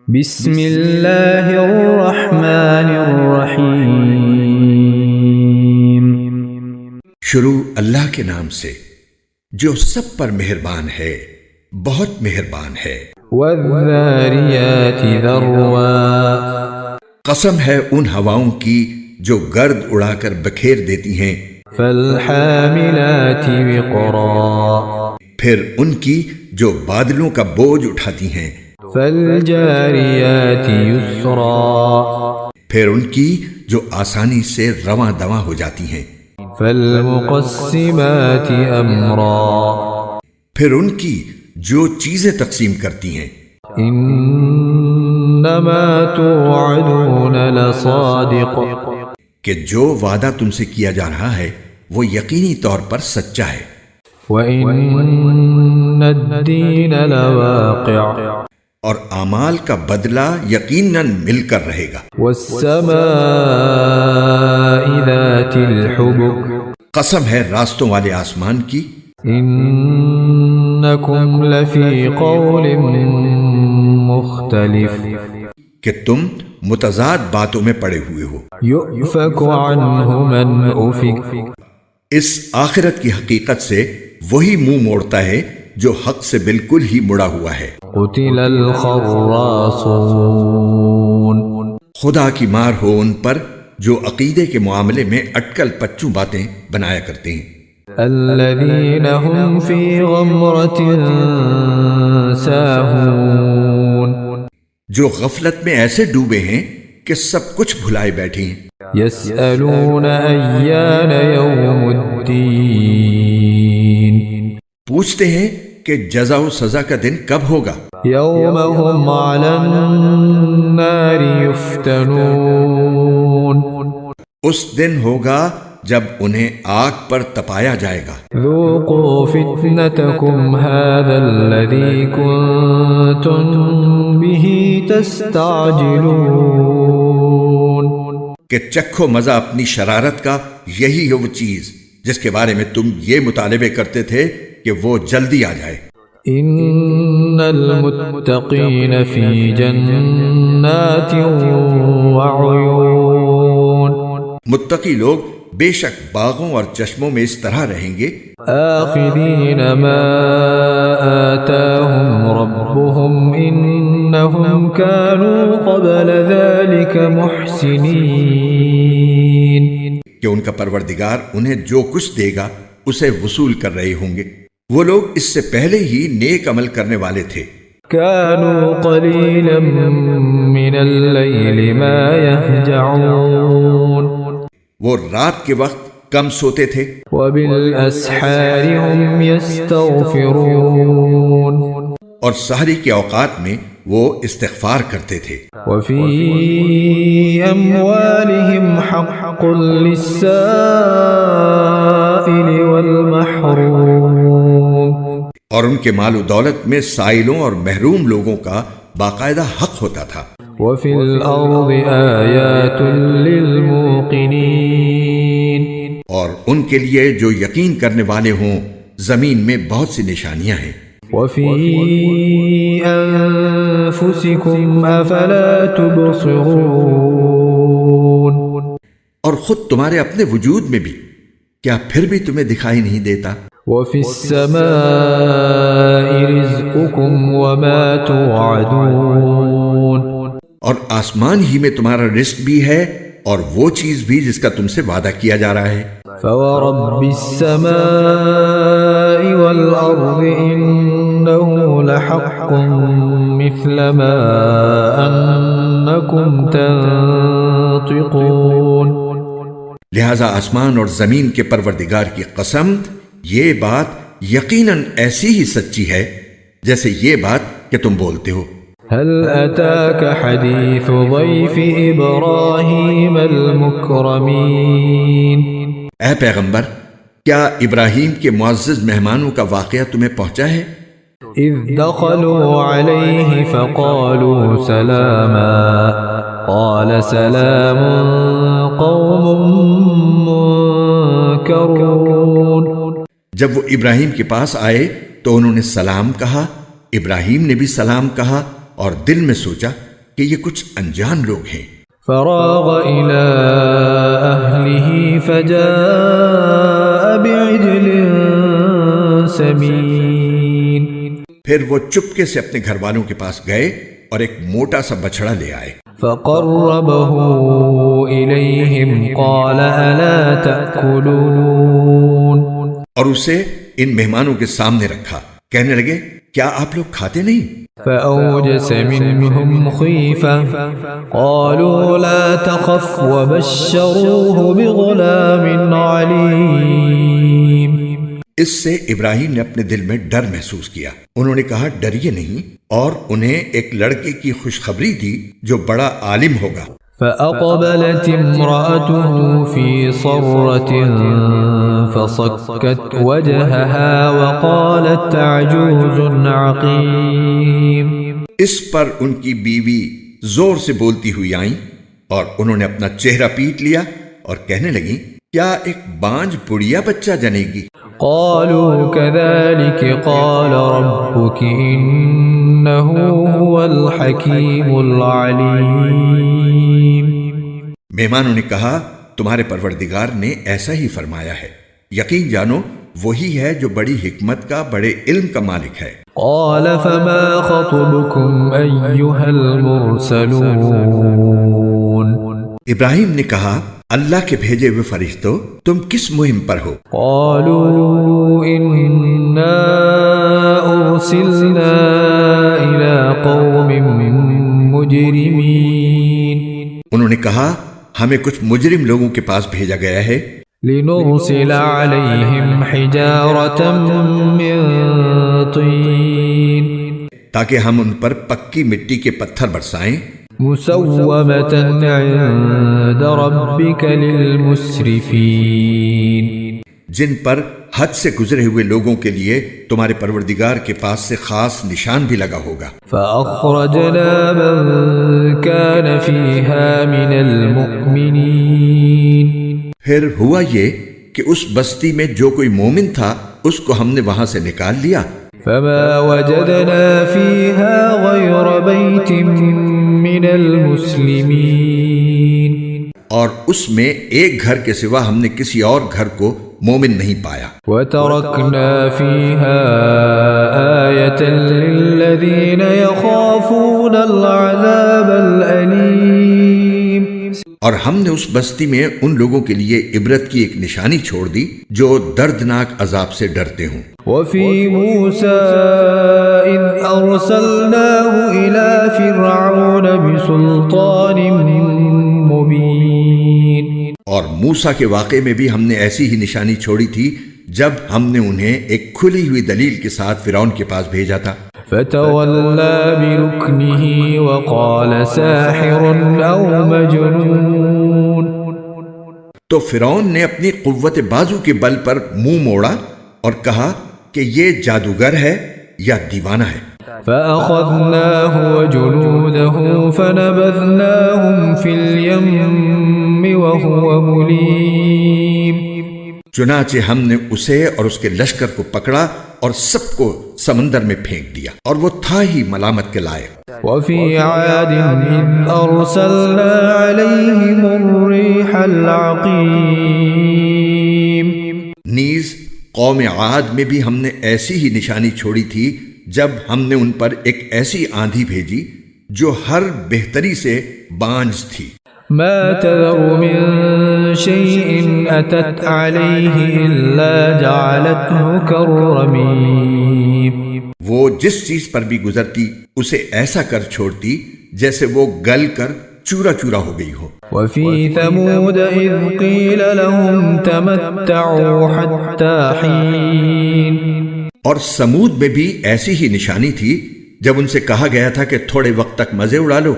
بسم اللہ الرحمن الرحیم۔ شروع اللہ کے نام سے جو سب پر مہربان ہے، بہت مہربان ہے۔ والذاریات ذروا، قسم ہے ان ہواؤں کی جو گرد اڑا کر بکھیر دیتی ہیں۔ فالحاملات وقرا، پھر ان کی جو بادلوں کا بوجھ اٹھاتی ہیں۔ فالجاریات یسرا، پھر ان کی جو آسانی سے رواں دواں ہو جاتی ہیں۔ فالمقسمات امرا، پھر ان کی جو چیزیں تقسیم کرتی ہیں۔ انما توعدون لصادق، کہ جو وعدہ تم سے کیا جا رہا ہے وہ یقینی طور پر سچا ہے۔ وَإِنَّ الدِّينَ لَوَاقِعٌ، اور اعمال کا بدلہ یقیناً مل کر رہے گا۔ وَالسَّمَاءِ ذَاتِ الْحُبُكِ، قسم ہے راستوں والے آسمان کی، إِنَّكُمْ لَفِي قَوْلٍ مُخْتَلِفٍ، کہ تم متضاد باتوں میں پڑے ہوئے ہو۔ يُؤْفَكُ عَنْهُ مَنْ أُفِكَ، اس آخرت کی حقیقت سے وہی منہ موڑتا ہے جو حق سے بالکل ہی مڑا ہوا ہے۔ قُتِلَ الْخَرَّاصُونَ، خدا کی مار ہو ان پر جو عقیدے کے معاملے میں اٹکل پچو باتیں بنایا کرتے ہیں۔ الذين هم في غمرة ساهون، جو غفلت میں ایسے ڈوبے ہیں کہ سب کچھ بھلائے بیٹھے ہیں۔ يسألون أيان يوم الدين، پوچھتے ہیں کہ جزا و سزا کا دن کب ہوگا۔ يوم هم على النار يفتنون، اس دن ہوگا جب انہیں آگ پر تپایا جائے گا۔ ذوقوا فتنتكم هذا الذي كنتم به تستعجلون، کہ چکھو مزہ اپنی شرارت کا، یہی ہے وہ چیز جس کے بارے میں تم یہ مطالبے کرتے تھے کہ وہ جلدی آ جائے۔ ان المتقین فی جنات وعیون، متقی لوگ بے شک باغوں اور چشموں میں اس طرح رہیں گے۔ آخذین ما آتاهم ربهم انہم كانوا قبل ذلك محسنین، کہ ان کا پروردگار انہیں جو کچھ دے گا اسے وصول کر رہے ہوں گے۔ وہ لوگ اس سے پہلے ہی نیک عمل کرنے والے تھے۔ كانوا قلیلا من اللیل ما یہجعون، وہ رات کے وقت کم سوتے تھے۔ وبالاسحار هم يستغفرون، اور سحری کے اوقات میں وہ استغفار کرتے تھے۔ وفي اموالهم حق للسائل والمحروم، اور ان کے مال و دولت میں سائلوں اور محروم لوگوں کا باقاعدہ حق ہوتا تھا۔ وفي الارض آیات للموقنین، اور ان کے لیے جو یقین کرنے والے ہوں زمین میں بہت سی نشانیاں ہیں۔ وفي انفسکم افلا تبصرون، اور خود تمہارے اپنے وجود میں بھی کیا پھر بھی تمہیں دکھائی نہیں دیتا۔ وفي السماء رزقكم وما توعدون، اور آسمان ہی میں تمہارا رزق بھی ہے اور وہ چیز بھی جس کا تم سے وعدہ کیا جا رہا ہے۔ فورب السماء والأرض إنه لحق مثل ما أنكم تنطقون، لہذا آسمان اور زمین کے پروردگار کی قسم، یہ بات یقیناً ایسی ہی سچی ہے جیسے یہ بات کہ تم بولتے ہو۔ هل أتاك حديث ضيف إبراهيم المكرمين، اے پیغمبر، کیا ابراہیم کے معزز مہمانوں کا واقعہ تمہیں پہنچا ہے؟ إذ دخلوا عليه فقالوا سلاما قال سلام قوم منكرون، جب وہ ابراہیم کے پاس آئے تو انہوں نے سلام کہا، ابراہیم نے بھی سلام کہا اور دل میں سوچا کہ یہ کچھ انجان لوگ ہیں۔ فراغ إلى أهله فجاء بعجل سمين پھر وہ چپکے سے اپنے گھر والوں کے پاس گئے اور ایک موٹا سا بچڑا لے آئے۔ فقربه إليهم قال ألا تأكلون اور اسے ان مہمانوں کے سامنے رکھا، کہنے لگے کیا آپ لوگ کھاتے نہیں؟ فأوجس منهم خيفة قالوا لا تخف وبشروه بغلام عليم اس سے ابراہیم نے اپنے دل میں ڈر محسوس کیا، انہوں نے کہا ڈریے نہیں، اور انہیں ایک لڑکے کی خوشخبری دی جو بڑا عالم ہوگا۔ فأقبلت امرأته في صرة فصكت وجهها وقالت عجوز عقيم اس پر ان کی بیوی زور سے بولتی ہوئی آئیں اور انہوں نے اپنا چہرہ پیٹ لیا اور کہنے لگیں کیا ایک بانج بڑھیا بچہ جنے گی؟ قالوا كذلك قال ربك إنه هو الحكيم العليم مہمانوں نے کہا تمہارے پروردگار نے ایسا ہی فرمایا ہے، یقین جانو وہی ہے جو بڑی حکمت کا، بڑے علم کا مالک ہے۔ قال فما خطبكم أيها المرسلون ابراہیم نے کہا اللہ کے بھیجے ہوئے فرشتوں تم کس مہم پر ہو؟ قالوا إنا أرسلنا إلى قوم مجرمين انہوں نے کہا ہمیں کچھ مجرم لوگوں کے پاس بھیجا گیا ہے، لنرسل عليهم حجارة من طين تاکہ ہم ان پر پکی مٹی کے پتھر برسائیں، مسومة عند ربك للمسرفين جن پر حد سے گزرے ہوئے لوگوں کے لیے تمہارے پروردگار کے پاس سے خاص نشان بھی لگا ہوگا۔ فأخرجنا من كان فيها من المؤمنين پھر ہوا یہ کہ اس بستی میں جو کوئی مومن تھا اس کو ہم نے وہاں سے نکال لیا، فما وجدنا فيها غير بيت من المسلمين اور اس میں ایک گھر کے سوا ہم نے کسی اور گھر کو مومن نہیں پایا۔ وتركنا فيها آية للذين يخافون العذاب الأليم اور ہم نے اس بستی میں ان لوگوں کے لیے عبرت کی ایک نشانی چھوڑ دی جو دردناک عذاب سے ڈرتے ہوں۔ وفي موسى إذ أرسلناه إلى فرعون بسلطان مبين اور موسیٰ کے واقعے میں بھی ہم نے ایسی ہی نشانی چھوڑی تھی جب ہم نے انہیں ایک کھلی ہوئی دلیل کے ساتھ فرعون کے پاس بھیجا تھا۔ فتولى بركنه وقال ساحر أو مجنون تو فرعون نے اپنی قوت بازو کے بل پر منہ موڑا اور کہا کہ یہ جادوگر ہے یا دیوانہ ہے۔ فأخذناه وجنوده فنبذناهم في اليم وهو مليم چنانچہ ہم نے اسے اور اس کے لشکر کو پکڑا اور سب کو سمندر میں پھینک دیا اور وہ تھا ہی ملامت کے لائق۔ وفي عاد إذ أرسلنا عليهم الريح العقيم نیز قوم عاد میں بھی ہم نے ایسی ہی نشانی چھوڑی تھی جب ہم نے ان پر ایک ایسی آندھی بھیجی جو ہر بہتری سے بانجھ تھی۔ ما تذر من شيء أتت عليه إلا جعلته كالرميم وہ جس چیز پر بھی گزرتی اسے ایسا کر چھوڑتی جیسے وہ گل کر چورا چورا ہو گئی ہو۔ وفي ثمود إذ قيل لهم تمتعوا حتى حين اور سمود میں بھی ایسی ہی نشانی تھی جب ان سے کہا گیا تھا کہ تھوڑے وقت تک مزے اڑا لو،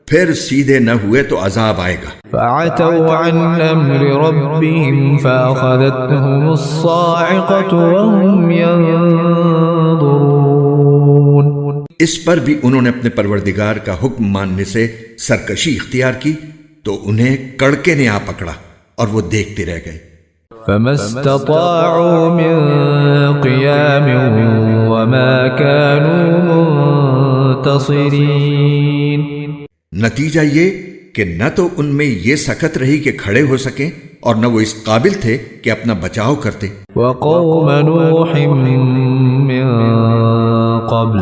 پھر سیدھے نہ ہوئے تو عذاب آئے گا۔ فعتوا عن أمر ربهم فأخذتهم الصاعقة وهم ينظرون اس پر بھی انہوں نے اپنے پروردگار کا حکم ماننے سے سرکشی اختیار کی تو انہیں کڑکے نے آ پکڑا اور وہ دیکھتے رہ گئے۔ فما استطاعوا من قيام وما كانوا منتصرين نتیجہ یہ کہ نہ تو ان میں یہ سکت رہی کہ کھڑے ہو سکیں اور نہ وہ اس قابل تھے کہ اپنا بچاؤ کرتے۔ وقوم نوح من قبل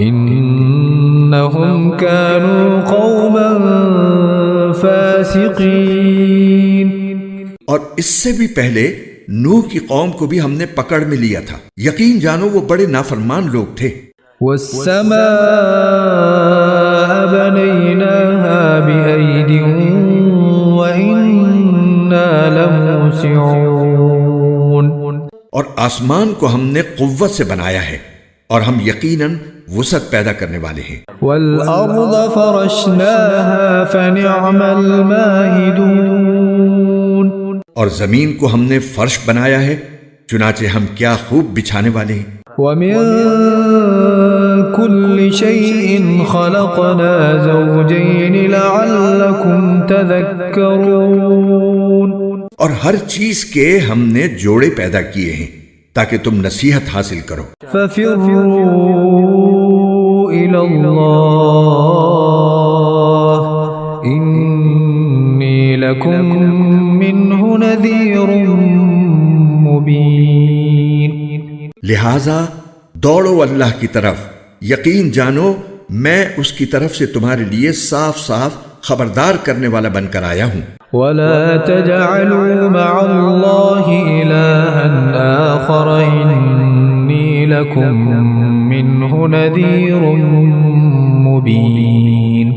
انہم كانوا قوما فاسقین، اور اس سے بھی پہلے نوح کی قوم کو بھی ہم نے پکڑ میں لیا تھا، یقین جانو وہ بڑے نافرمان لوگ تھے۔ والسماء بنيناها بأيد وإنا لموسعون، اور آسمان کو ہم نے قوت سے بنایا ہے اور ہم یقیناً وسعت پیدا کرنے والے ہیں۔ والأرض فرشناها فنعم الماهدون، اور زمین کو ہم نے فرش بنایا ہے، چنانچہ ہم کیا خوب بچھانے والے ہیں۔ ومن كل شيء خلقنا زوجين لعلكم تذكرون، اور ہر چیز کے ہم نے جوڑے پیدا کیے ہیں تاکہ تم نصیحت حاصل کرو۔ ففروا إلى الله إني لكم منه نذير مبين، لہذا دوڑو اللہ کی طرف، یقین جانو میں اس کی طرف سے تمہارے لیے صاف صاف خبردار کرنے والا بن کر آیا ہوں۔ ولا تجعلوا مع الله إلها آخر إني لكم منه نذير مبين،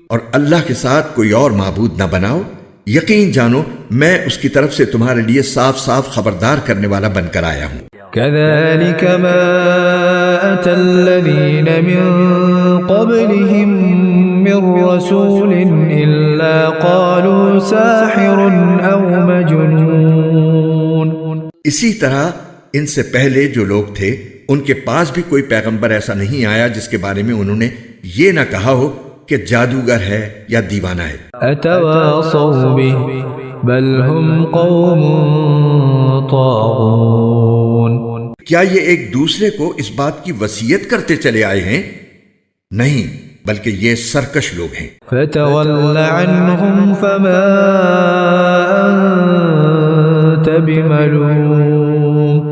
اور اللہ کے ساتھ کوئی اور معبود نہ بناؤ، یقین جانو میں اس کی طرف سے تمہارے لیے صاف صاف خبردار کرنے والا بن کر آیا ہوں۔ كذلك ما أتى الذين من قبلهم من رسول إلا قالوا ساحر أو مجنون، اسی طرح ان سے پہلے جو لوگ تھے ان کے پاس بھی کوئی پیغمبر ایسا نہیں آیا جس کے بارے میں انہوں نے یہ نہ کہا ہو کہ جادوگر ہے یا دیوانہ ہے۔ أتواصوا به بل هم قوم طاغون، کیا یہ ایک دوسرے کو اس بات کی وصیت کرتے چلے آئے ہیں؟ نہیں، بلکہ یہ سرکش لوگ ہیں۔ فتول عنهم فما أنت بملوم،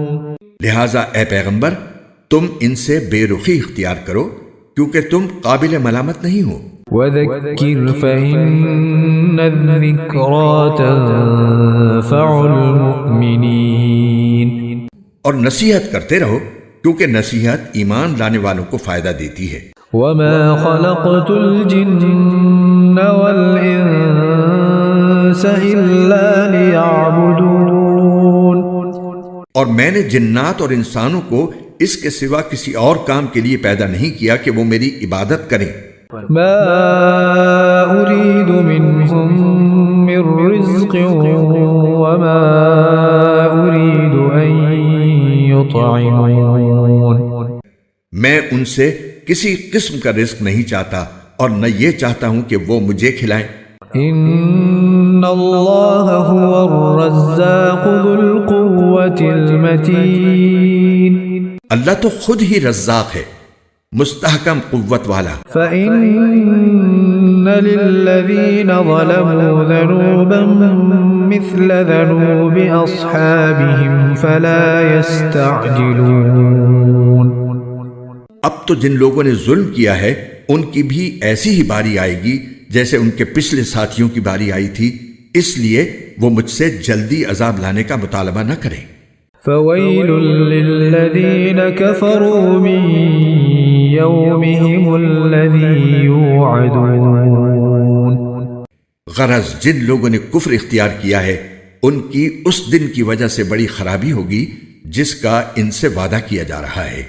لہٰذا اے پیغمبر تم ان سے بے رخی اختیار کرو کیونکہ تم قابل ملامت نہیں ہو۔ وذكر فإن الذكرى تنفع المؤمنين، اور نصیحت کرتے رہو کیونکہ نصیحت ایمان لانے والوں کو فائدہ دیتی ہے۔ وما خلقت الجن والإنس إلا ليعبدون، اور میں نے جنات اور انسانوں کو اس کے سوا کسی اور کام کے لیے پیدا نہیں کیا کہ وہ میری عبادت کریں۔ ما أريد منهم من رزق وما أريد أن يطعمون، میں ان سے کسی قسم کا رزق نہیں چاہتا اور نہ یہ چاہتا ہوں کہ وہ مجھے کھلائیں۔ إن الله هو الرزاق ذو القوة المتين، اللہ تو خود ہی رزاق ہے، مستحکم قوت والا۔ فإن للذين ظلموا ذنوبا مثل ذنوب أصحابهم فلا يستعجلون، اب تو جن لوگوں نے ظلم کیا ہے ان کی بھی ایسی ہی باری آئے گی جیسے ان کے پچھلے ساتھیوں کی باری آئی تھی، اس لیے وہ مجھ سے جلدی عذاب لانے کا مطالبہ نہ کریں۔ فويل للذين كفروا من يومهم الذي يوعدون، غرض جن لوگوں نے کفر اختیار کیا ہے ان کی اس دن کی وجہ سے بڑی خرابی ہوگی جس کا ان سے وعدہ کیا جا رہا ہے۔